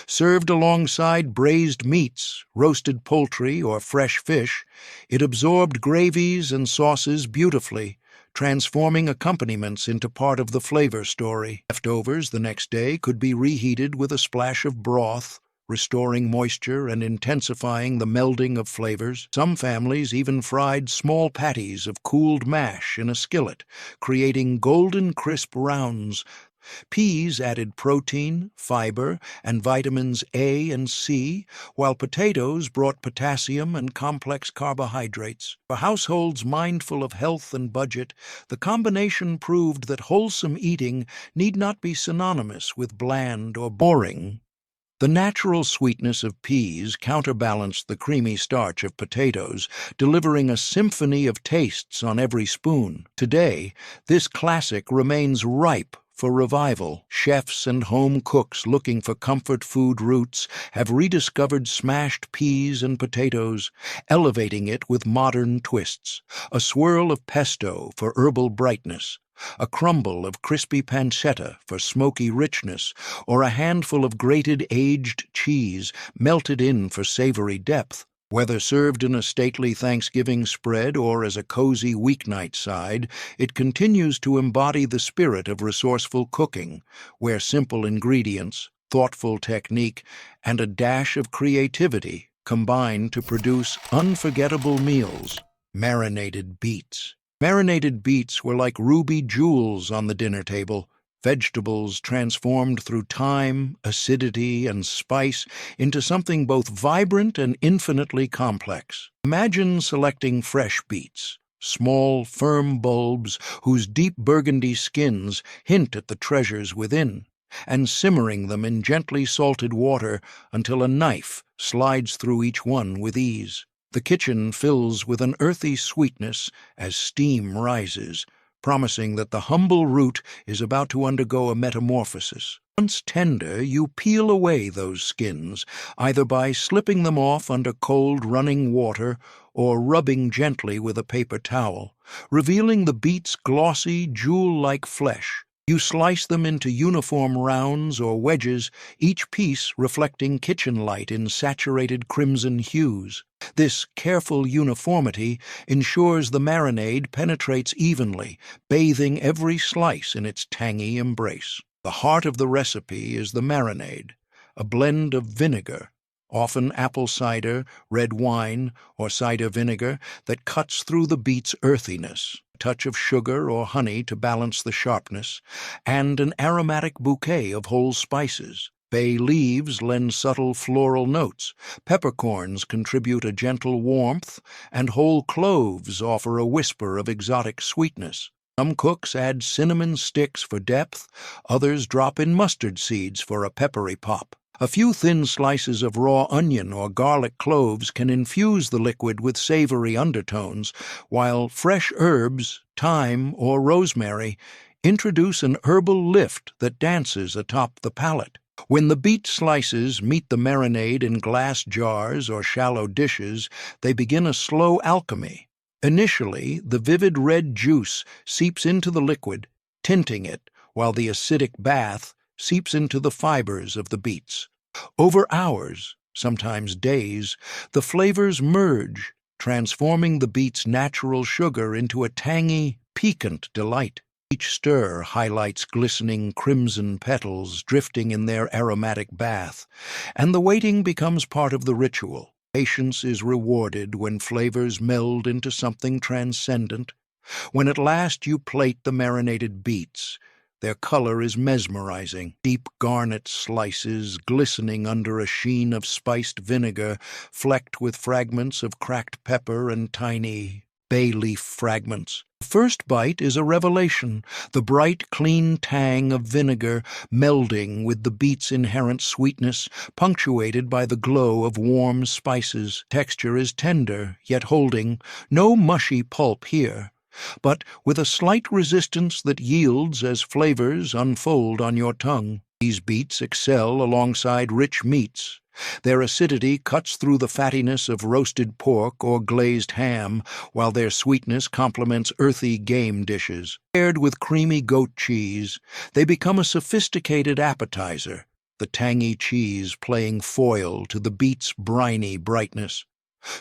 Served alongside braised meats, roasted poultry, or fresh fish, it absorbed gravies and sauces beautifully, transforming accompaniments into part of the flavor story. Leftovers the next day could be reheated with a splash of broth, restoring moisture and intensifying the melding of flavors. Some families even fried small patties of cooled mash in a skillet, creating golden crisp rounds. Peas added protein, fiber, and vitamins A and C, while potatoes brought potassium and complex carbohydrates. For households mindful of health and budget, the combination proved that wholesome eating need not be synonymous with bland or boring. The natural sweetness of peas counterbalanced the creamy starch of potatoes, delivering a symphony of tastes on every spoon. Today, this classic remains ripe for revival. Chefs and home cooks looking for comfort food roots have rediscovered smashed peas and potatoes, elevating it with modern twists. A swirl of pesto for herbal brightness, a crumble of crispy pancetta for smoky richness, or a handful of grated aged cheese melted in for savory depth. Whether served in a stately Thanksgiving spread or as a cozy weeknight side, it continues to embody the spirit of resourceful cooking, where simple ingredients, thoughtful technique, and a dash of creativity combine to produce unforgettable meals. Marinated beets. Marinated beets were like ruby jewels on the dinner table, vegetables transformed through time, acidity, and spice into something both vibrant and infinitely complex. Imagine selecting fresh beets, small, firm bulbs whose deep burgundy skins hint at the treasures within, and simmering them in gently salted water until a knife slides through each one with ease. The kitchen fills with an earthy sweetness as steam rises, promising that the humble root is about to undergo a metamorphosis. Once tender, you peel away those skins, either by slipping them off under cold running water or rubbing gently with a paper towel, revealing the beet's glossy, jewel-like flesh. You slice them into uniform rounds or wedges, each piece reflecting kitchen light in saturated crimson hues. This careful uniformity ensures the marinade penetrates evenly, bathing every slice in its tangy embrace. The heart of the recipe is the marinade, a blend of vinegar, often apple cider, red wine, or cider vinegar, that cuts through the beet's earthiness, a touch of sugar or honey to balance the sharpness, and an aromatic bouquet of whole spices. Bay leaves lend subtle floral notes, peppercorns contribute a gentle warmth, and whole cloves offer a whisper of exotic sweetness. Some cooks add cinnamon sticks for depth, others drop in mustard seeds for a peppery pop. A few thin slices of raw onion or garlic cloves can infuse the liquid with savory undertones, while fresh herbs, thyme or rosemary, introduce an herbal lift that dances atop the palate. When the beet slices meet the marinade in glass jars or shallow dishes, they begin a slow alchemy. Initially, the vivid red juice seeps into the liquid, tinting it, while the acidic bath seeps into the fibers of the beets. Over hours, sometimes days, the flavors merge, transforming the beet's natural sugar into a tangy, piquant delight. Each stir highlights glistening crimson petals drifting in their aromatic bath, and the waiting becomes part of the ritual. Patience is rewarded when flavors meld into something transcendent. When at last you plate the marinated beets, their color is mesmerizing, deep garnet slices glistening under a sheen of spiced vinegar, flecked with fragments of cracked pepper and tiny bay leaf fragments. The first bite is a revelation, the bright, clean tang of vinegar melding with the beet's inherent sweetness, punctuated by the glow of warm spices. Texture is tender, yet holding, no mushy pulp here, but with a slight resistance that yields as flavors unfold on your tongue. These beets excel alongside rich meats. Their acidity cuts through the fattiness of roasted pork or glazed ham, while their sweetness complements earthy game dishes. Paired with creamy goat cheese, they become a sophisticated appetizer, the tangy cheese playing foil to the beet's briny brightness.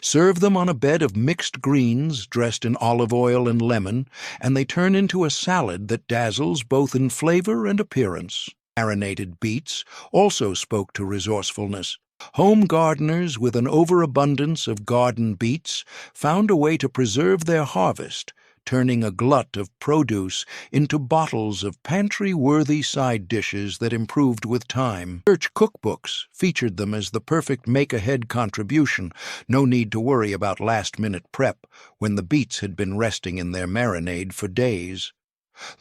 Serve them on a bed of mixed greens dressed in olive oil and lemon, and they turn into a salad that dazzles both in flavor and appearance. Marinated beets also spoke to resourcefulness. Home gardeners with an overabundance of garden beets found a way to preserve their harvest, turning a glut of produce into bottles of pantry-worthy side dishes that improved with time. Church cookbooks featured them as the perfect make-ahead contribution, no need to worry about last-minute prep when the beets had been resting in their marinade for days.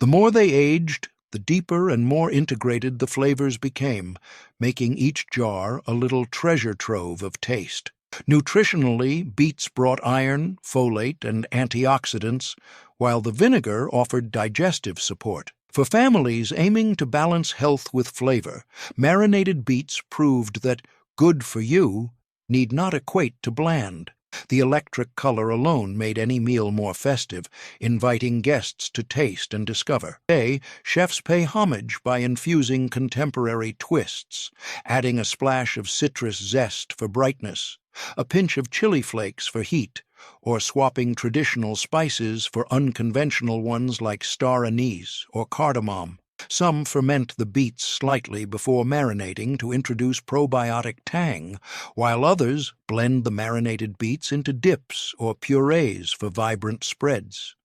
The more they aged, the deeper and more integrated the flavors became, making each jar a little treasure trove of taste. Nutritionally, beets brought iron, folate, and antioxidants, while the vinegar offered digestive support. For families aiming to balance health with flavor, marinated beets proved that good for you need not equate to bland. The electric color alone made any meal more festive, inviting guests to taste and discover. Today, chefs pay homage by infusing contemporary twists, adding a splash of citrus zest for brightness, a pinch of chili flakes for heat, or swapping traditional spices for unconventional ones like star anise or cardamom. Some ferment the beets slightly before marinating to introduce probiotic tang, while others blend the marinated beets into dips or purees for vibrant spreads.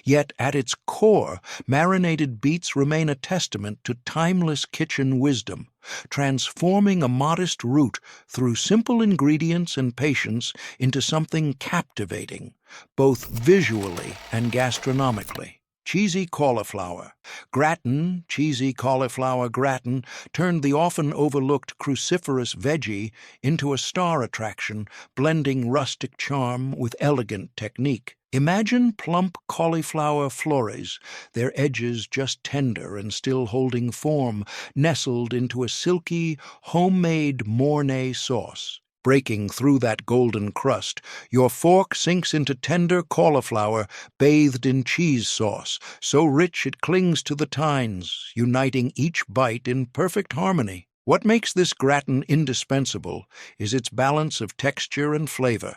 Yet at its core, marinated beets remain a testament to timeless kitchen wisdom, transforming a modest root through simple ingredients and patience into something captivating, both visually and gastronomically. Cheesy cauliflower. Gratin, cheesy cauliflower gratin, turned the often overlooked cruciferous veggie into a star attraction, blending rustic charm with elegant technique. Imagine plump cauliflower flores, their edges just tender and still holding form, nestled into a silky, homemade Mornay sauce. Breaking through that golden crust, your fork sinks into tender cauliflower bathed in cheese sauce, so rich it clings to the tines, uniting each bite in perfect harmony. What makes this gratin indispensable is its balance of texture and flavor.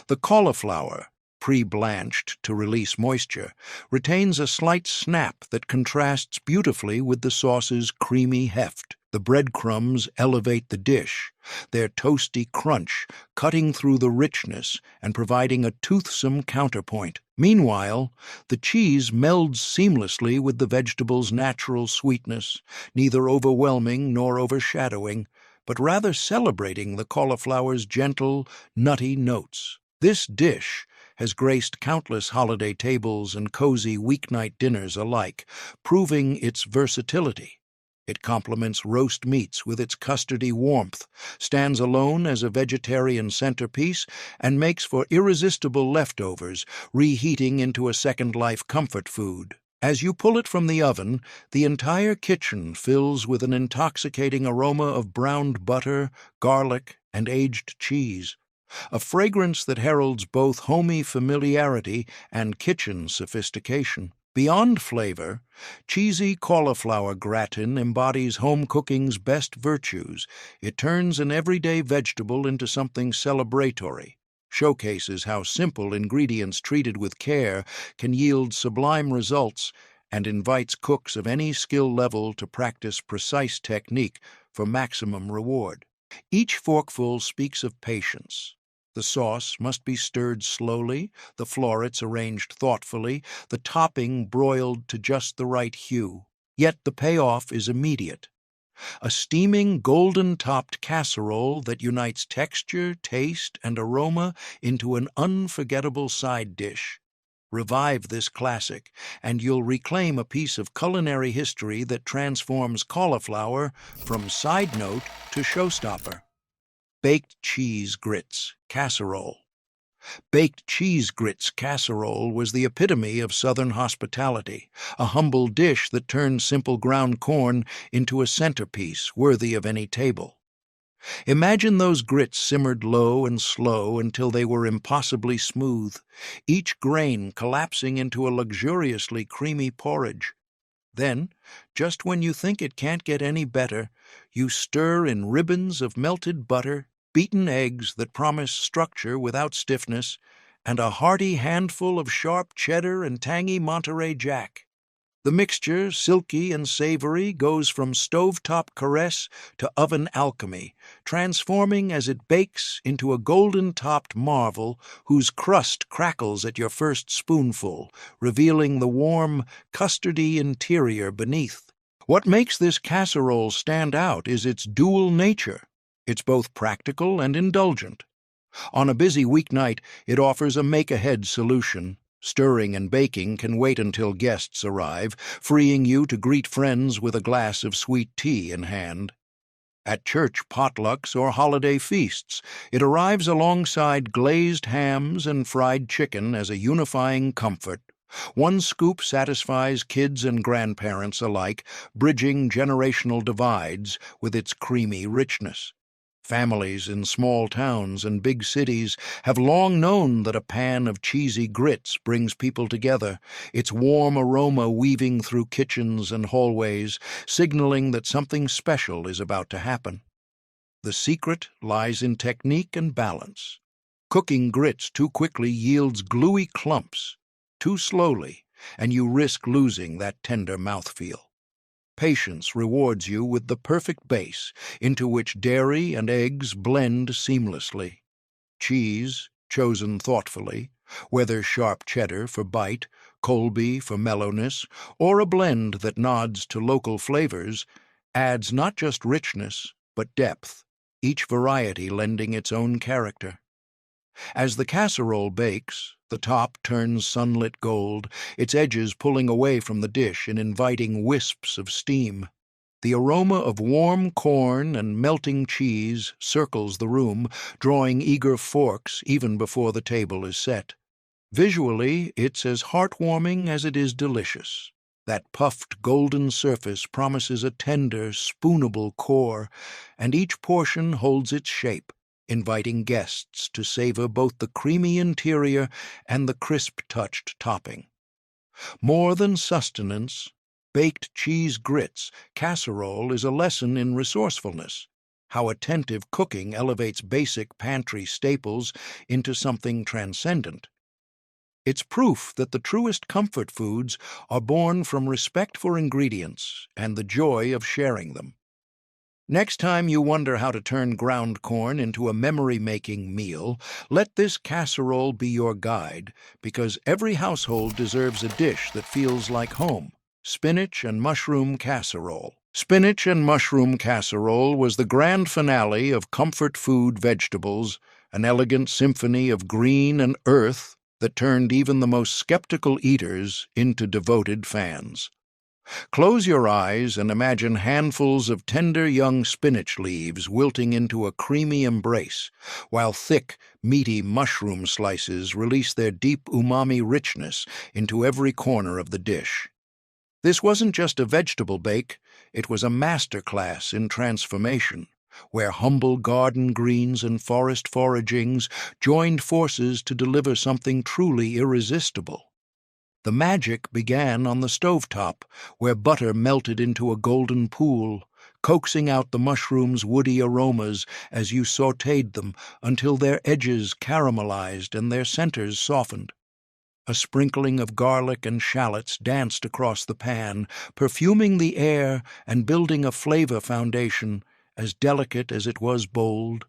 The cauliflower, pre-blanched to release moisture, retains a slight snap that contrasts beautifully with the sauce's creamy heft. The breadcrumbs elevate the dish, their toasty crunch cutting through the richness and providing a toothsome counterpoint. Meanwhile, the cheese melds seamlessly with the vegetable's natural sweetness, neither overwhelming nor overshadowing, but rather celebrating the cauliflower's gentle, nutty notes. This dish has graced countless holiday tables and cozy weeknight dinners alike, proving its versatility. It complements roast meats with its custardy warmth, stands alone as a vegetarian centerpiece, and makes for irresistible leftovers, reheating into a second-life comfort food. As you pull it from the oven, the entire kitchen fills with an intoxicating aroma of browned butter, garlic, and aged cheese, a fragrance that heralds both homey familiarity and kitchen sophistication. Beyond flavor, cheesy cauliflower gratin embodies home cooking's best virtues. It turns an everyday vegetable into something celebratory, showcases how simple ingredients treated with care can yield sublime results, and invites cooks of any skill level to practice precise technique for maximum reward. Each forkful speaks of patience. The sauce must be stirred slowly, the florets arranged thoughtfully, the topping broiled to just the right hue. Yet the payoff is immediate. A steaming, golden-topped casserole that unites texture, taste, and aroma into an unforgettable side dish. Revive this classic, and you'll reclaim a piece of culinary history that transforms cauliflower from side note to showstopper. Baked cheese grits casserole. Baked cheese grits casserole was the epitome of Southern hospitality, a humble dish that turned simple ground corn into a centerpiece worthy of any table. Imagine those grits simmered low and slow until they were impossibly smooth, each grain collapsing into a luxuriously creamy porridge. Then, just when you think it can't get any better, you stir in ribbons of melted butter, beaten eggs that promise structure without stiffness, and a hearty handful of sharp cheddar and tangy Monterey Jack. The mixture, silky and savory, goes from stovetop caress to oven alchemy, transforming as it bakes into a golden-topped marvel whose crust crackles at your first spoonful, revealing the warm, custardy interior beneath. What makes this casserole stand out is its dual nature. It's both practical and indulgent. On a busy weeknight, it offers a make-ahead solution. Stirring and baking can wait until guests arrive, freeing you to greet friends with a glass of sweet tea in hand. At church potlucks or holiday feasts, it arrives alongside glazed hams and fried chicken as a unifying comfort. One scoop satisfies kids and grandparents alike, bridging generational divides with its creamy richness. Families in small towns and big cities have long known that a pan of cheesy grits brings people together, its warm aroma weaving through kitchens and hallways, signaling that something special is about to happen. The secret lies in technique and balance. Cooking grits too quickly yields gluey clumps. Too slowly, and you risk losing that tender mouthfeel. Patience rewards you with the perfect base into which dairy and eggs blend seamlessly. Cheese, chosen thoughtfully, whether sharp cheddar for bite, Colby for mellowness, or a blend that nods to local flavors, adds not just richness, but depth, each variety lending its own character. As the casserole bakes, the top turns sunlit gold, its edges pulling away from the dish in inviting wisps of steam. The aroma of warm corn and melting cheese circles the room, drawing eager forks even before the table is set. Visually, it's as heartwarming as it is delicious. That puffed golden surface promises a tender, spoonable core, and each portion holds its shape, inviting guests to savor both the creamy interior and the crisp-touched topping. More than sustenance, baked cheese grits casserole is a lesson in resourcefulness, how attentive cooking elevates basic pantry staples into something transcendent. It's proof that the truest comfort foods are born from respect for ingredients and the joy of sharing them. Next time you wonder how to turn ground corn into a memory-making meal, let this casserole be your guide, because every household deserves a dish that feels like home. Spinach and Mushroom Casserole. Spinach and Mushroom Casserole was the grand finale of comfort food vegetables, an elegant symphony of green and earth that turned even the most skeptical eaters into devoted fans. Close your eyes and imagine handfuls of tender young spinach leaves wilting into a creamy embrace, while thick, meaty mushroom slices release their deep umami richness into every corner of the dish. This wasn't just a vegetable bake, it was a masterclass in transformation, where humble garden greens and forest foragings joined forces to deliver something truly irresistible. The magic began on the stovetop, where butter melted into a golden pool, coaxing out the mushrooms' woody aromas as you sautéed them until their edges caramelized and their centers softened. A sprinkling of garlic and shallots danced across the pan, perfuming the air and building a flavor foundation as delicate as it was bold.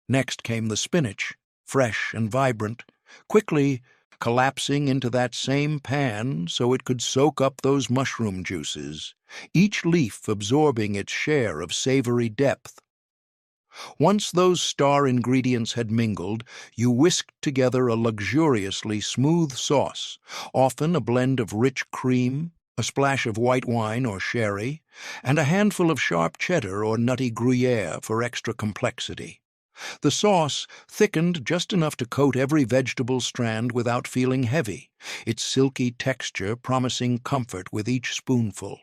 Next came the spinach, fresh and vibrant, quickly collapsing into that same pan so it could soak up those mushroom juices, each leaf absorbing its share of savory depth. Once those star ingredients had mingled, you whisked together a luxuriously smooth sauce, often a blend of rich cream, a splash of white wine or sherry, and a handful of sharp cheddar or nutty Gruyere for extra complexity. The sauce thickened just enough to coat every vegetable strand without feeling heavy, its silky texture promising comfort with each spoonful.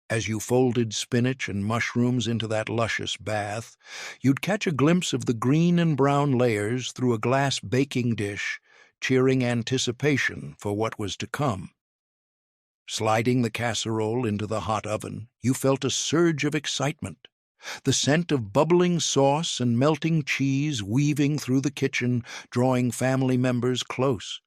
As you folded spinach and mushrooms into that luscious bath, you'd catch a glimpse of the green and brown layers through a glass baking dish, cheering anticipation for what was to come. Sliding the casserole into the hot oven, you felt a surge of excitement. The scent of bubbling sauce and melting cheese weaving through the kitchen, drawing family members close.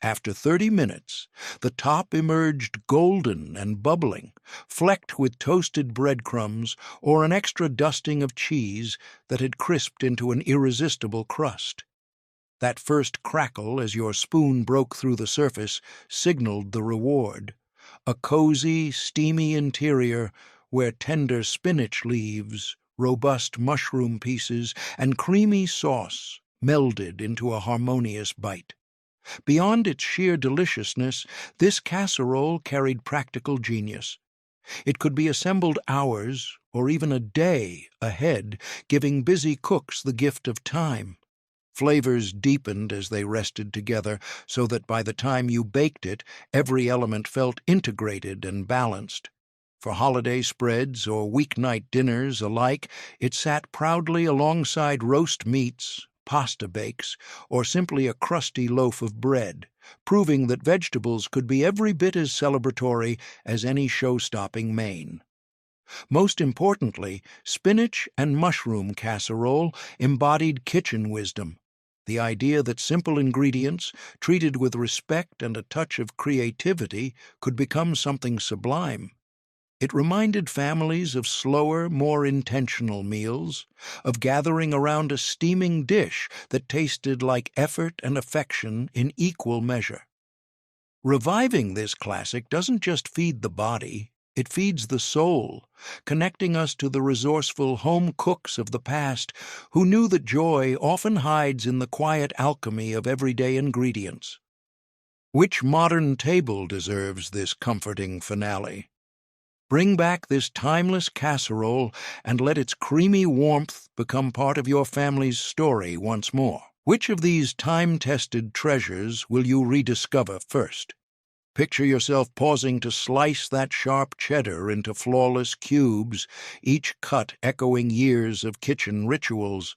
After 30 minutes, the top emerged golden and bubbling, flecked with toasted breadcrumbs or an extra dusting of cheese that had crisped into an irresistible crust. That first crackle as your spoon broke through the surface signaled the reward, a cozy, steamy interior where tender spinach leaves, robust mushroom pieces, and creamy sauce melded into a harmonious bite. Beyond its sheer deliciousness, this casserole carried practical genius. It could be assembled hours or even a day ahead, giving busy cooks the gift of time. Flavors deepened as they rested together, so that by the time you baked it, every element felt integrated and balanced. For holiday spreads or weeknight dinners alike, it sat proudly alongside roast meats, pasta bakes, or simply a crusty loaf of bread, proving that vegetables could be every bit as celebratory as any show-stopping main. Most importantly, spinach and mushroom casserole embodied kitchen wisdom, the idea that simple ingredients, treated with respect and a touch of creativity, could become something sublime. It reminded families of slower, more intentional meals, of gathering around a steaming dish that tasted like effort and affection in equal measure. Reviving this classic doesn't just feed the body, it feeds the soul, connecting us to the resourceful home cooks of the past who knew that joy often hides in the quiet alchemy of everyday ingredients. Which modern table deserves this comforting finale? Bring back this timeless casserole and let its creamy warmth become part of your family's story once more. Which of these time-tested treasures will you rediscover first? Picture yourself pausing to slice that sharp cheddar into flawless cubes, each cut echoing years of kitchen rituals,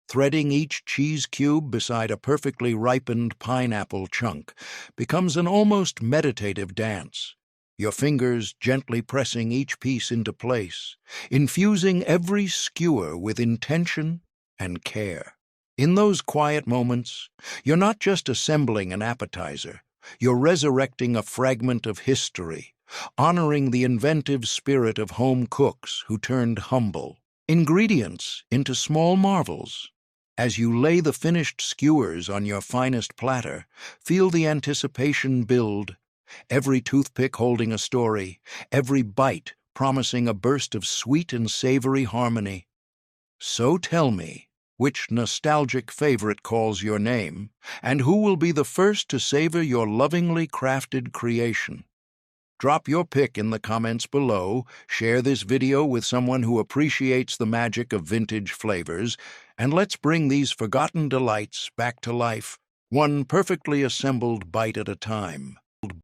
threading each cheese cube beside a perfectly ripened pineapple chunk becomes an almost meditative dance, your fingers gently pressing each piece into place, infusing every skewer with intention and care. In those quiet moments, you're not just assembling an appetizer, you're resurrecting a fragment of history, honoring the inventive spirit of home cooks who turned humble ingredients into small marvels. As you lay the finished skewers on your finest platter, feel the anticipation build, every toothpick holding a story, every bite promising a burst of sweet and savory harmony. So tell me, which nostalgic favorite calls your name, and who will be the first to savor your lovingly crafted creation? Drop your pick in the comments below, share this video with someone who appreciates the magic of vintage flavors, and let's bring these forgotten delights back to life, one perfectly assembled bite at a time.